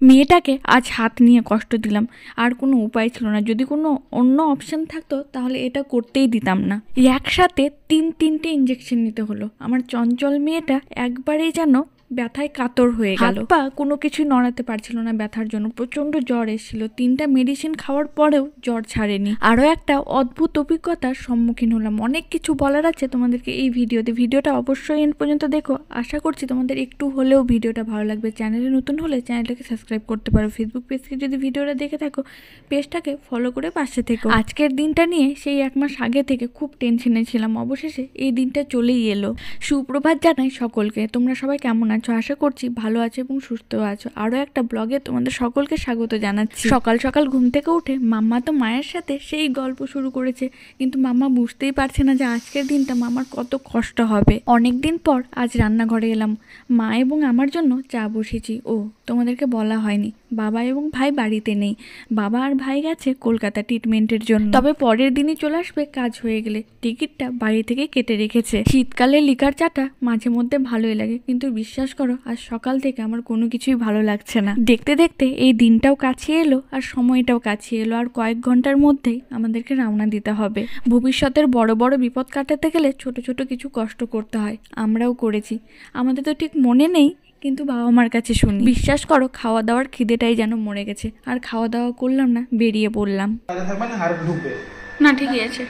মেয়েটাকে আজ হাত নিয়ে কষ্ট দিলাম, আর কোনো উপায় ছিল না। যদি কোনো অন্য অপশান থাকতো তাহলে এটা করতেই দিতাম না। একসাথে তিনটে ইঞ্জেকশন নিতে হলো। আমার চঞ্চল মেয়েটা একবারেই যেন ব্যথায় কাতর হয়ে গেল। হাত পা কোনো কিছুই নড়াতে পারছিল না ব্যথার জন্য। প্রচণ্ড জ্বর এসেছিল। 3টা মেডিসিন খাওয়ার পরেও জ্বর ছাড়েনি। আরও একটা অদ্ভুত অভিজ্ঞতার সম্মুখীন হলাম। অনেক কিছু বলার আছে তোমাদেরকে এই ভিডিওতে। ভিডিওটা অবশ্যই এন্ড পর্যন্ত দেখো। আশা করছি তোমাদের একটু হলেও ভিডিওটা ভালো লাগবে। চ্যানেলে নতুন হলে চ্যানেলটাকে সাবস্ক্রাইব করতে পারো। ফেসবুক পেজ থেকে যদি ভিডিওটা দেখে থাকো, পেজটাকে ফলো করে পাশে থেকো। আজকের দিনটা নিয়ে সেই 1 মাস আগে থেকে খুব টেনশনে ছিলাম। অবশেষে এই দিনটা চলেই এলো। সুপ্রভাত জানাই সকলকে। তোমরা সবাই কেমন আছো? আশা করছি ভালো আছো এবং সুস্থ আছো। আরও একটা ব্লগে তোমাদের সকলকে স্বাগত জানাচ্ছি। সকাল সকাল ঘুম থেকে উঠে মাম্মা তো মায়ের সাথে সেই গল্প শুরু করেছে, কিন্তু মাম্মা বুঝতেই পারছে না যে আজকের দিনটা মামার কত কষ্ট হবে। অনেক দিন পর আজ রান্নাঘরে এলাম। মা এবং আমার জন্য চা বসেছি। ও তোমাদেরকে বলা হয়নি, বাবা এবং ভাই বাড়িতে নেই। বাবা আর ভাই গেছে কলকাতা ট্রিটমেন্টের জন্য। তবে পরের দিনই চলে আসবে কাজ হয়ে গেলে। টিকিটটা বাড়ি থেকে কেটে রেখেছে। শীতকালে লিকার চাটা মাঝে মধ্যে ভালোই লাগে, কিন্তু বিশ্বাস করো আজ সকাল থেকে আমার কোনো কিছুই ভালো লাগছে না। দেখতে দেখতে এই দিনটাও কাছে এলো আর সময়টাও কাছে এলো। আর কয়েক ঘন্টার মধ্যেই আমাদেরকে রওনা দিতে হবে। ভবিষ্যতের বড় বড় বিপদ কাটাতে গেলে ছোট ছোট কিছু কষ্ট করতে হয়। আমরাও করেছি। আমাদের তো ঠিক মনে নেই, কিন্তু বাবা মার কাছে শুনি। বিশ্বাস করো খাওয়া দাওয়ার খিদেটাই যেন মরে গেছে। আর খাওয়া দাওয়া করলাম না, বেরিয়ে পড়লাম। না ঠিকই আছে।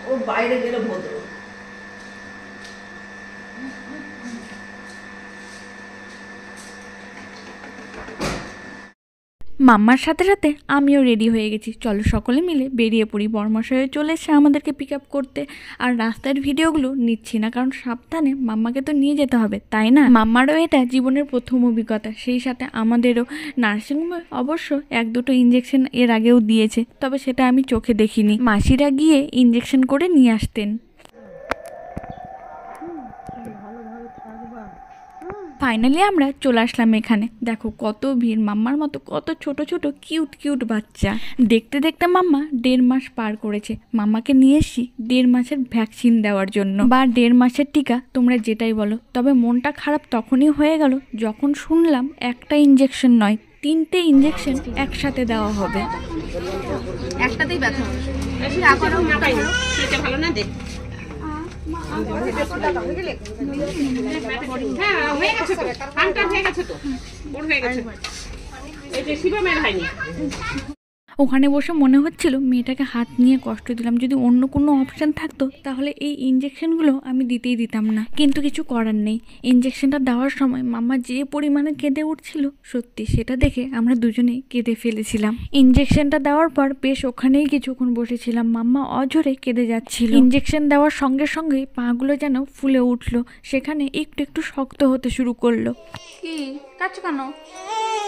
ও বাইরে গেলে ভদ্র। মাম্মার সাথে সাথে আমিও রেডি হয়ে গেছি। চলো সকলে মিলে বেরিয়ে পড়ি। বর্মশাইও চলে এসে আমাদেরকে পিক আপ করতে। আর রাস্তার ভিডিওগুলো নিচ্ছি না, কারণ সাবধানে মাম্মাকে তো নিয়ে যেতে হবে, তাই না? মাম্মারও এটা জীবনের প্রথম অভিজ্ঞতা, সেই সাথে আমাদেরও। নার্সিংহোমে অবশ্য 1-2টো ইঞ্জেকশন এর আগেও দিয়েছে, তবে সেটা আমি চোখে দেখিনি। মাসিরা গিয়ে ইঞ্জেকশন করে নিয়ে আসতেন। ফাইনালি আমরা চলে আসলাম এখানে। দেখো কত ভিড়। মাম্মার মতো কত ছোট ছোট কিউট কিউট বাচ্চা। দেখতে দেখতে মাম্মা 1.5 মাস পার করেছে। মাম্মাকে নিয়ে এসছি 1.5 মাসের ভ্যাকসিন দেওয়ার জন্য, বা 1.5 মাসের টিকা, তোমরা যেটাই বলো। তবে মনটা খারাপ তখনই হয়ে গেল যখন শুনলাম একটা ইঞ্জেকশন নয়, 3টে ইঞ্জেকশন একসাথে দেওয়া হবে। একটাতেই ব্যথা হবে। ভালো না দেখ। ওখানে বসে মনে হচ্ছিল মেয়েটাকে হাত নিয়ে কষ্ট দিলাম। যদি অন্য কোনো অপশান থাকতো তাহলে এই ইঞ্জেকশনগুলো আমি দিতেই দিতাম না, কিন্তু কিছু করার নেই। ইঞ্জেকশনটা দেওয়ার সময় মাম্মা যে পরিমাণে কেঁদে উঠছিল, সত্যি সেটা দেখে আমরা দুজনেই কেঁদে ফেলেছিলাম। ইঞ্জেকশনটা দেওয়ার পর বেশ ওখানেই কিছুক্ষণ বসেছিলাম। মাম্মা অঝরে কেঁদে যাচ্ছিল। ইঞ্জেকশন দেওয়ার সঙ্গে সঙ্গেই পাগুলো যেন ফুলে উঠলো, সেখানে একটু একটু শক্ত হতে শুরু করলো। কি কাছে কেন?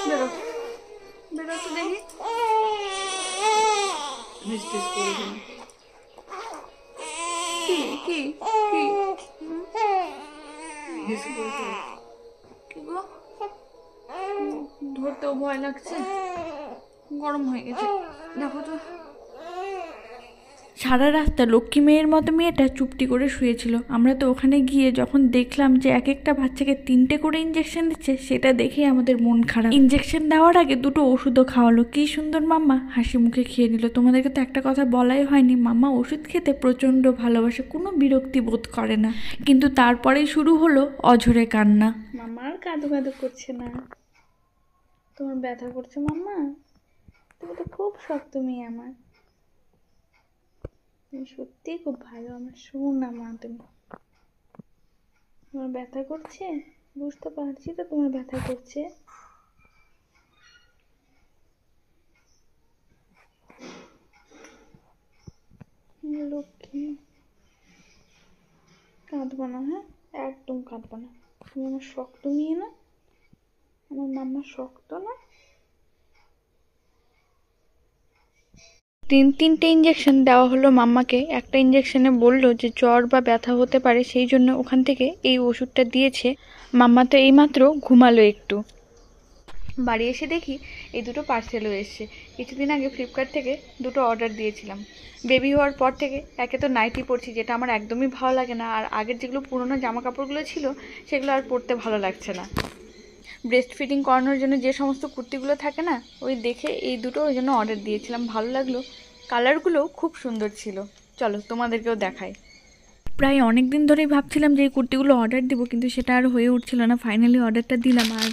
বেরো বেরো তো দেখি। ধরতেও ভয় লাগছে, গরম হয়ে গেছে। দেখো তো সারা রাস্তা লক্ষ্মী মেয়ের মতো মেয়েটা চুপটি করে শুয়েছিল। আমরা তো ওখানে গিয়ে যখন দেখলাম যে এক একটা বাচ্চাকে 3টে করে ইঞ্জেকশন দিচ্ছে, সেটা দেখেই আমাদের মন খারাপ। ইঞ্জেকশন দেওয়ার আগে 2টো ওষুধও খাওয়ালো। কি সুন্দর মাম্মা হাসি মুখে খেয়ে নিল। তোমাদেরকে তো একটা কথা বলাই হয়নি, মাম্মা ওষুধ খেতে প্রচণ্ড ভালোবাসে, কোনো বিরক্তি বোধ করে না। কিন্তু তারপরেই শুরু হলো অঝরে কান্না। মাম্মা আর কাঁদো কাঁদো করছে না। তোমার ব্যথা করছে মাম্মা? তুমি তো খুব শক্ত মেয়ে আমার। তুমি সত্যিই খুব ভালো আমার সোনা মা। তুমি, তোমার ব্যথা করছে? বুঝতে পারছি তো তোমার ব্যথা করছে। লক্ষ্মী, কাঁদবো না, হ্যাঁ একদম কাঁদবো না। তুমি আমার শক্ত মেয়ে না? আমার মাম্মা শক্ত না? 3টে ইঞ্জেকশন দেওয়া হলো মাম্মাকে। একটা ইঞ্জেকশনে বললো যে জ্বর বা ব্যথা হতে পারে, সেই জন্য ওখান থেকে এই ওষুধটা দিয়েছে। মাম্মা তো এইমাত্র ঘুমালো একটু। বাড়ি এসে দেখি এই দুটো পার্সেলও এসছে। কিছুদিন আগে ফ্লিপকার্ট থেকে দুটো অর্ডার দিয়েছিলাম। বেবি হওয়ার পর থেকে একে তো নাইটি পরছি, যেটা আমার একদমই ভালো লাগে না, আর আগের যেগুলো পুরোনো জামা কাপড়গুলো ছিল সেগুলো আর পরতে ভালো লাগছে না। ব্রেস্ট ফিডিং করানোর জন্য যে সমস্ত কুর্তিগুলো থাকে না, ওই দেখে এই দুটো ওই জন্য অর্ডার দিয়েছিলাম। ভালো লাগলো, কালারগুলোও খুব সুন্দর ছিল। চলো তোমাদেরকেও দেখাই। প্রায় অনেক দিন ধরেই ভাবছিলাম যে এই কুর্তিগুলো অর্ডার দিব, কিন্তু সেটা আর হয়ে উঠছিল না। ফাইনালি অর্ডারটা দিলাম আর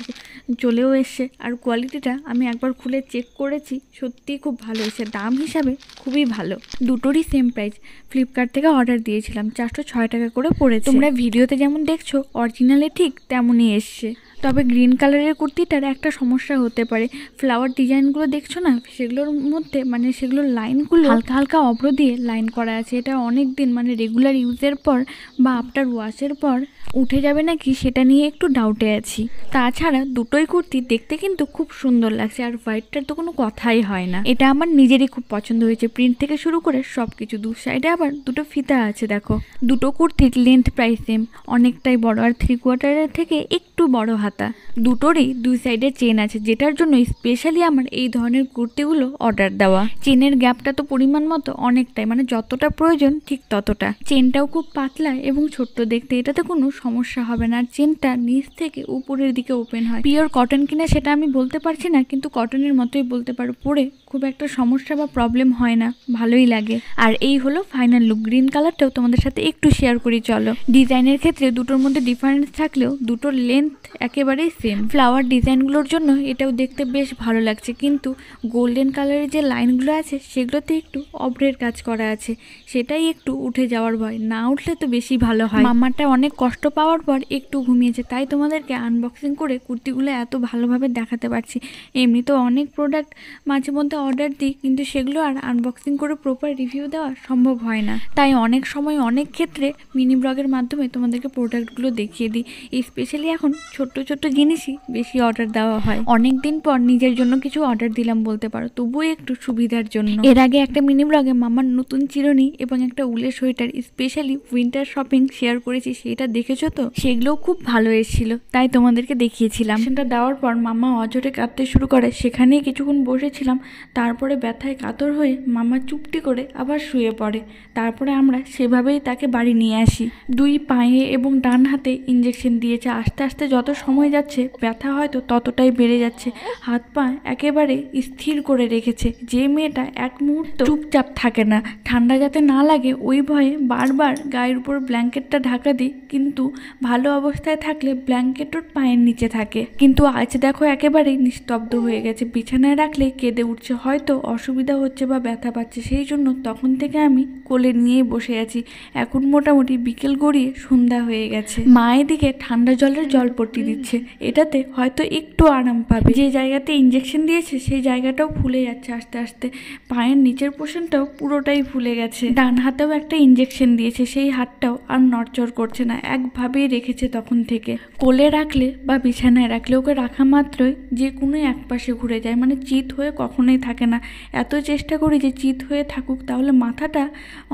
চলেও এসছে। আর কোয়ালিটিটা আমি একবার খুলে চেক করেছি, সত্যিই খুব ভালো এসেছে। দাম হিসাবে খুবই ভালো। দুটোরই সেম প্রাইস। ফ্লিপকার্ট থেকে অর্ডার দিয়েছিলাম, 406 টাকা করে পড়েছে। তোমরা ভিডিওতে যেমন দেখছো অরিজিনালে ঠিক তেমনই এসছে। তবে গ্রিন কালারের কুর্তিটার একটা সমস্যা হতে পারে, ফ্লাওয়ার ডিজাইনগুলো দেখছো না, সেগুলোর মধ্যে মানে সেগুলোর লাইনগুলো হালকা হালকা অভ্র দিয়ে লাইন করা আছে। এটা অনেক দিন মানে রেগুলার ইউজের পর বা আফটার ওয়াশের পর উঠে যাবে নাকি সেটা নিয়ে একটু ডাউটে আছি। তাছাড়া দুটোই কুর্তি দেখতে কিন্তু খুব সুন্দর লাগছে, আর হোয়াইটটার তো কোনো কথাই হয় না। এটা আমার নিজেরই খুব পছন্দ হয়েছে, প্রিন্ট থেকে শুরু করে সব কিছু। দু সাইডে আবার দুটো ফিতা আছে দেখো। দুটো কুর্তির লেন্থ প্রায় সেম, অনেকটাই বড়, আর 3/4 থেকে একটু বড় হাতা। দুটোরই দুই সাইডে চেন আছে, যেটার জন্য স্পেশালি আমার এই ধরনের কুর্তিগুলো অর্ডার দেওয়া। চেনের গ্যাপটা তো পরিমাণ মতো অনেকটাই, মানে যতটা প্রয়োজন ঠিক ততটা। চেনটাও খুব পাতলা এবং ছোট্ট দেখতে, এটাতে কোনো সমস্যা হবে না। আর চেনটা নিচ থেকে উপরের দিকে ওপেন হয়। পিওর কটন কিনা সেটা আমি বলতে পারছি না, কিন্তু কটনের মতোই বলতে পারো। পরে খুব একটা সমস্যা বা প্রবলেম হয় না, ভালোই লাগে। আর এই হলো ফাইনাল লুক। গ্রিন কালারটাও তোমাদের সাথে একটু শেয়ার করি চলো। ডিজাইনের ক্ষেত্রে দুটোর মধ্যে ডিফারেন্স থাকলেও দুটোর লেন্থ একেবারেই সেম। ফ্লাওয়ার ডিজাইনগুলোর জন্য এটাও দেখতে বেশ ভালো লাগছে, কিন্তু গোল্ডেন কালারের যে লাইনগুলো আছে সেগুলোতে একটু অব্রের কাজ করা আছে, সেটাই একটু উঠে যাওয়ার ভয়। না উঠলে তো বেশি ভালো হয়। মামাটা অনেক কষ্ট পাওয়ার পর একটু ঘুমিয়েছে, তাই তোমাদেরকে আনবক্সিং করে কুর্তিগুলো এত ভালোভাবে দেখাতে পারছি। এমনি তো অনেক প্রোডাক্ট মাঝে মধ্যে অর্ডার দিই, কিন্তু সেগুলো আর আনবক্সিং করে প্রপার রিভিউ দেওয়া সম্ভব হয় না। তাই অনেক সময় অনেক ক্ষেত্রে মিনি ব্লগের মাধ্যমে তোমাদেরকে প্রোডাক্টগুলো দেখিয়ে দিই। স্পেশালি এখন ছোট্ট ছোট্ট জিনিসই বেশি অর্ডার দেওয়া হয়। অনেক দিন পর নিজের জন্য কিছু অর্ডার দিলাম বলতে পারো, তবুও একটু সুবিধার জন্য। এর আগে একটা মিনি ব্লগে মামার নতুন চিরুনি এবং একটা উলের sweater specially winter shopping share করেছি, সেটা দেখেছো তো? সেগুলোও খুব ভালো এসেছিল, তাই তোমাদেরকে দেখিয়েছিলাম। সেটা দেওয়ার পর মামা অঝরে কাঁদতে শুরু করে, সেখানেই কিছুক্ষণ বসেছিলাম। তারপরে ব্যথায় কাতর হয়ে মামা চুপটি করে আবার শুয়ে পড়ে। তারপরে আমরা সেভাবেই তাকে বাড়ি নিয়ে আসি। 2 পায়ে এবং ডান হাতে ইঞ্জেকশন দিয়েছে। আস্তে আস্তে যত সময় যাচ্ছে ব্যথা হয়তো ততটাই বেড়ে যাচ্ছে। হাত পা একেবারে স্থির করে রেখেছে। যে মেয়েটা এক মুহূর্ত চুপচাপ থাকে না, ঠান্ডা যাতে না লাগে ওই ভয়ে বারবার গায়ের উপর ব্ল্যাঙ্কেটটা ঢাকা দিই, কিন্তু ভালো অবস্থায় থাকলে ব্ল্যাঙ্কেট ওর পায়ের নিচে থাকে। কিন্তু আজ দেখো একেবারেই নিস্তব্ধ হয়ে গেছে, বিছানায় রাখলে কেঁদে উঠছে, হয়তো অসুবিধা হচ্ছে বা ব্যথা পাচ্ছে। সেই জন্য তখন থেকে আমি কোলে নিয়েই বসে আছি। এখন মোটামুটি বিকেল গড়িয়ে সন্ধ্যা হয়ে গেছে। মা এদিকে ঠান্ডা জলের জলপট্টি দিচ্ছে, এটাতে হয়তো একটু আরাম পাবে। যে জায়গাতে ইঞ্জেকশন দিয়েছে সেই জায়গাটাও ফুলে যাচ্ছে আস্তে আস্তে, পায়ের নিচের পোর্শনটাও পুরোটাই ফুলে গেছে। ডান হাতেও একটা ইঞ্জেকশন দিয়েছে, সেই হাতটাও আর নড়চড় করছে না, একভাবেই রেখেছে তখন থেকে। কোলে রাখলে বা বিছানায় রাখলে ওকে রাখা মাত্রই যে কোনো এক পাশে ঘুরে যায়, মানে চিত হয়ে কখনোই থাকে না। এত চেষ্টা করি যে চিত হয়ে থাকুক, তাহলে মাথাটা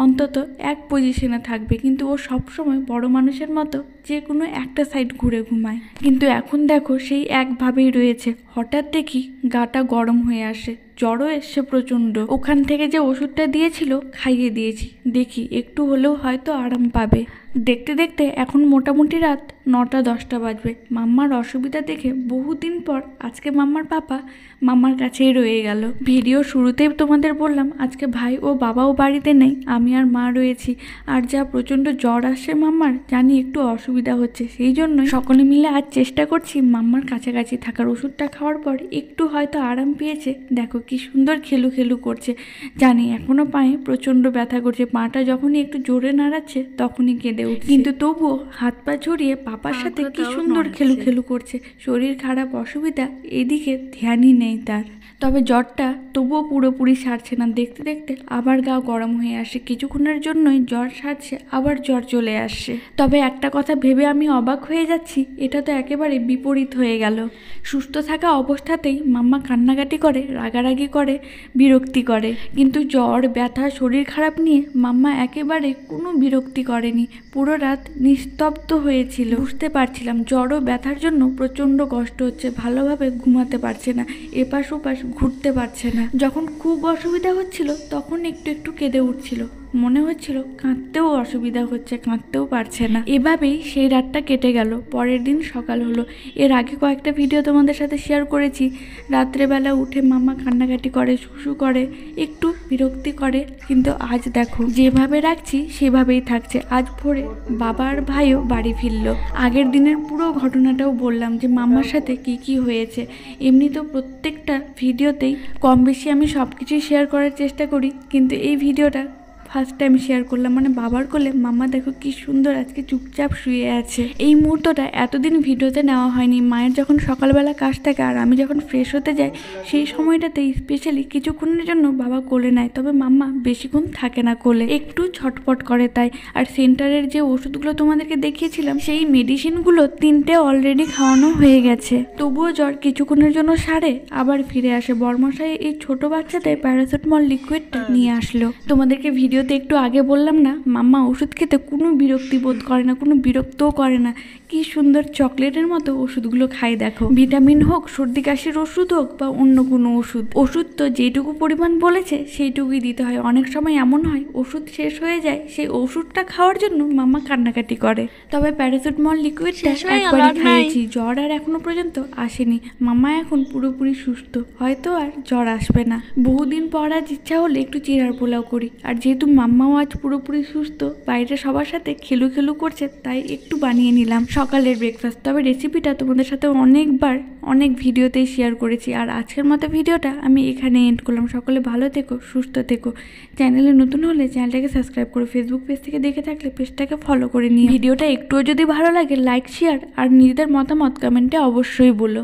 অন্তত এক পজিশনে থাকবে, কিন্তু ও সবসময় বড় মানুষের মতো যে কোনো একটা সাইড ঘুরে ঘুমায়। কিন্তু এখন দেখো সেই একভাবেই রয়েছে। হঠাৎ দেখি গাটা গরম হয়ে আসে, জ্বরও এসছে প্রচণ্ড। ওখান থেকে যে ওষুধটা দিয়েছিল খাইয়ে দিয়েছি, দেখি একটু হলেও হয়তো আরাম পাবে। দেখতে দেখতে এখন মোটামুটি রাত 9টা-10টা বাজবে। মাম্মার অসুবিধা দেখে বহুদিন পর আজকে মাম্মার পাপা মাম্মার কাছেই রয়ে গেল। ভিডিও শুরুতেই তোমাদের বললাম আজকে ভাই ও বাবাও বাড়িতে নেই, আমি আর মা রয়েছি। আর যা প্রচণ্ড জ্বর আসছে মাম্মার, জানি একটু অসুবিধা হচ্ছে, সেই জন্যই সকলে মিলে আজ চেষ্টা করছি মাম্মার কাছাকাছি থাকার। ওষুধটা খাওয়ার পর একটু হয়তো আরাম পেয়েছে, দেখো কি সুন্দর খেলু খেলু করছে। জানি এখনো পায়ে প্রচণ্ড ব্যথা করছে, পাটা যখনই একটু জোরে নাড়াচ্ছে তখনই কেঁদে উঠছে, কিন্তু তবুও হাত পা ছড়িয়ে পাপার সাথে কি সুন্দর খেলু খেলু করছে। শরীর খারাপ অসুবিধা এদিকে ধ্যানই নেই তার। তবে জ্বরটা তবুও পুরোপুরি সারছে না, দেখতে দেখতে আবার গা গরম হয়ে আসে, কিছুক্ষণের জন্যই জ্বর সারছে আবার জ্বর চলে আসছে। তবে একটা কথা ভেবে আমি অবাক হয়ে যাচ্ছি, এটা তো একেবারে বিপরীত হয়ে গেল। সুস্থ থাকা অবস্থাতেই মাম্মা কান্নাকাটি করে, রাগারাগি করে, বিরক্তি করে, কিন্তু জ্বর ব্যথা শরীর খারাপ নিয়ে মাম্মা একেবারে কোনো বিরক্তি করেনি। পুরো রাত নিস্তব্ধ হয়েছিল। বুঝতে পারছিলাম জ্বর ও ব্যথার জন্য প্রচণ্ড কষ্ট হচ্ছে, ভালোভাবে ঘুমাতে পারছে না, এপাশ ওপাশ ঘুরতে পারছে না। যখন খুব অসুবিধা হচ্ছিল তখন একটু একটু কেঁদে উঠছিল, মনে হচ্ছিল কাঁদতেও অসুবিধা হচ্ছে, কাঁদতেও পারছে না। এভাবেই সেই রাতটা কেটে গেল। পরের দিন সকাল হলো। এর আগে কয়েকটা ভিডিও তোমাদের সাথে শেয়ার করেছি। রাত্রেবেলা উঠে মাম্মা কান্নাকাটি করে, শুশু করে, একটু বিরক্তি করে, কিন্তু আজ দেখো যেভাবে রাখছি সেভাবেই থাকছে। আজ ভোরে বাবা আর ভাইও বাড়ি ফিরলো। আগের দিনের পুরো ঘটনাটাও বললাম যে মাম্মার সাথে কি কি হয়েছে। এমনি তো প্রত্যেকটা ভিডিওতেই কম বেশি আমি সব কিছুই শেয়ার করার চেষ্টা করি, কিন্তু এই ভিডিওটা ফার্স্ট টাইম শেয়ার করলাম। মানে বাবার কোলে মাম্মা দেখো কি সুন্দর আজকে চুপচাপ শুয়ে আছে। এই মুহূর্তটা এতদিন ভিডিওতে নেওয়া হয়নি। মায়ের যখন সকালবেলা কাজ থাকে আর আমি যখন ফ্রেশ হতে যাই, সেই সময়টাতেই স্পেশালি কিছুক্ষণের জন্য বাবা কোলে নেয়, তবে মাম্মা বেশিক্ষণ থাকে না কোলে, একটু ছটপট করে তাই। আর সেন্টারের যে ওষুধগুলো তোমাদেরকে দেখিয়েছিলাম, সেই মেডিসিনগুলো 3টে অলরেডি খাওয়ানো হয়ে গেছে। তবুও জ্বর কিছুক্ষণের জন্য সারে আবার ফিরে আসে। বর্মশাই এই ছোট বাচ্চাদের প্যারাসিটামল লিকুইডটা নিয়ে আসলো। তোমাদেরকে ভিডিওতে একটু আগে বললাম না, মাম্মা ওষুধ খেতে কোনো বিরক্তি বোধ করে না, কোনো বিরক্তও করে না, কি সুন্দর চকলেটের মতো ওষুধগুলো খাই দেখো। ভিটামিন হোক, সর্দি কাশির ওষুধ হোক বা অন্য কোনো ওষুধ তো যেটুকু পরিমাণ বলেছে সেইটুকুই দিতে হয়। অনেক সময় এমন হয় ওষুধ শেষ হয়ে যায়, সেই ওষুধটা খাওয়ার জন্য মাম্মা কান্নাকাটি করে। তবে প্যারাসিটামল লিকুইডটা একবারই খাইয়েছি, জ্বর আর এখনো পর্যন্ত আসেনি। মাম্মা এখন পুরোপুরি সুস্থ, হয়তো আর জ্বর আসবে না। বহুদিন পর আজ ইচ্ছা হলে একটু চিড়ার পোলাও করি, আর যেহেতু মাম্মাও আজ পুরোপুরি সুস্থ, বাইরে সবার সাথে খেলু খেলু করছে, তাই একটু বানিয়ে নিলাম সকালের ব্রেকফাস্ট। তবে রেসিপিটা তোমাদের সাথে অনেক ভিডিওতেই শেয়ার করেছি। আর আজকের মতো ভিডিওটা আমি এখানে এন্ড করলাম। সকলে ভালো থেকো, সুস্থ থেকো। চ্যানেলে নতুন হলে চ্যানেলটাকে সাবস্ক্রাইব করো, ফেসবুক পেজ থেকে দেখে থাকলে পেজটাকে ফলো করে নিও। ভিডিওটা একটুও যদি ভালো লাগে লাইক, শেয়ার আর নিজেদের মতামত কমেন্টে অবশ্যই বলো।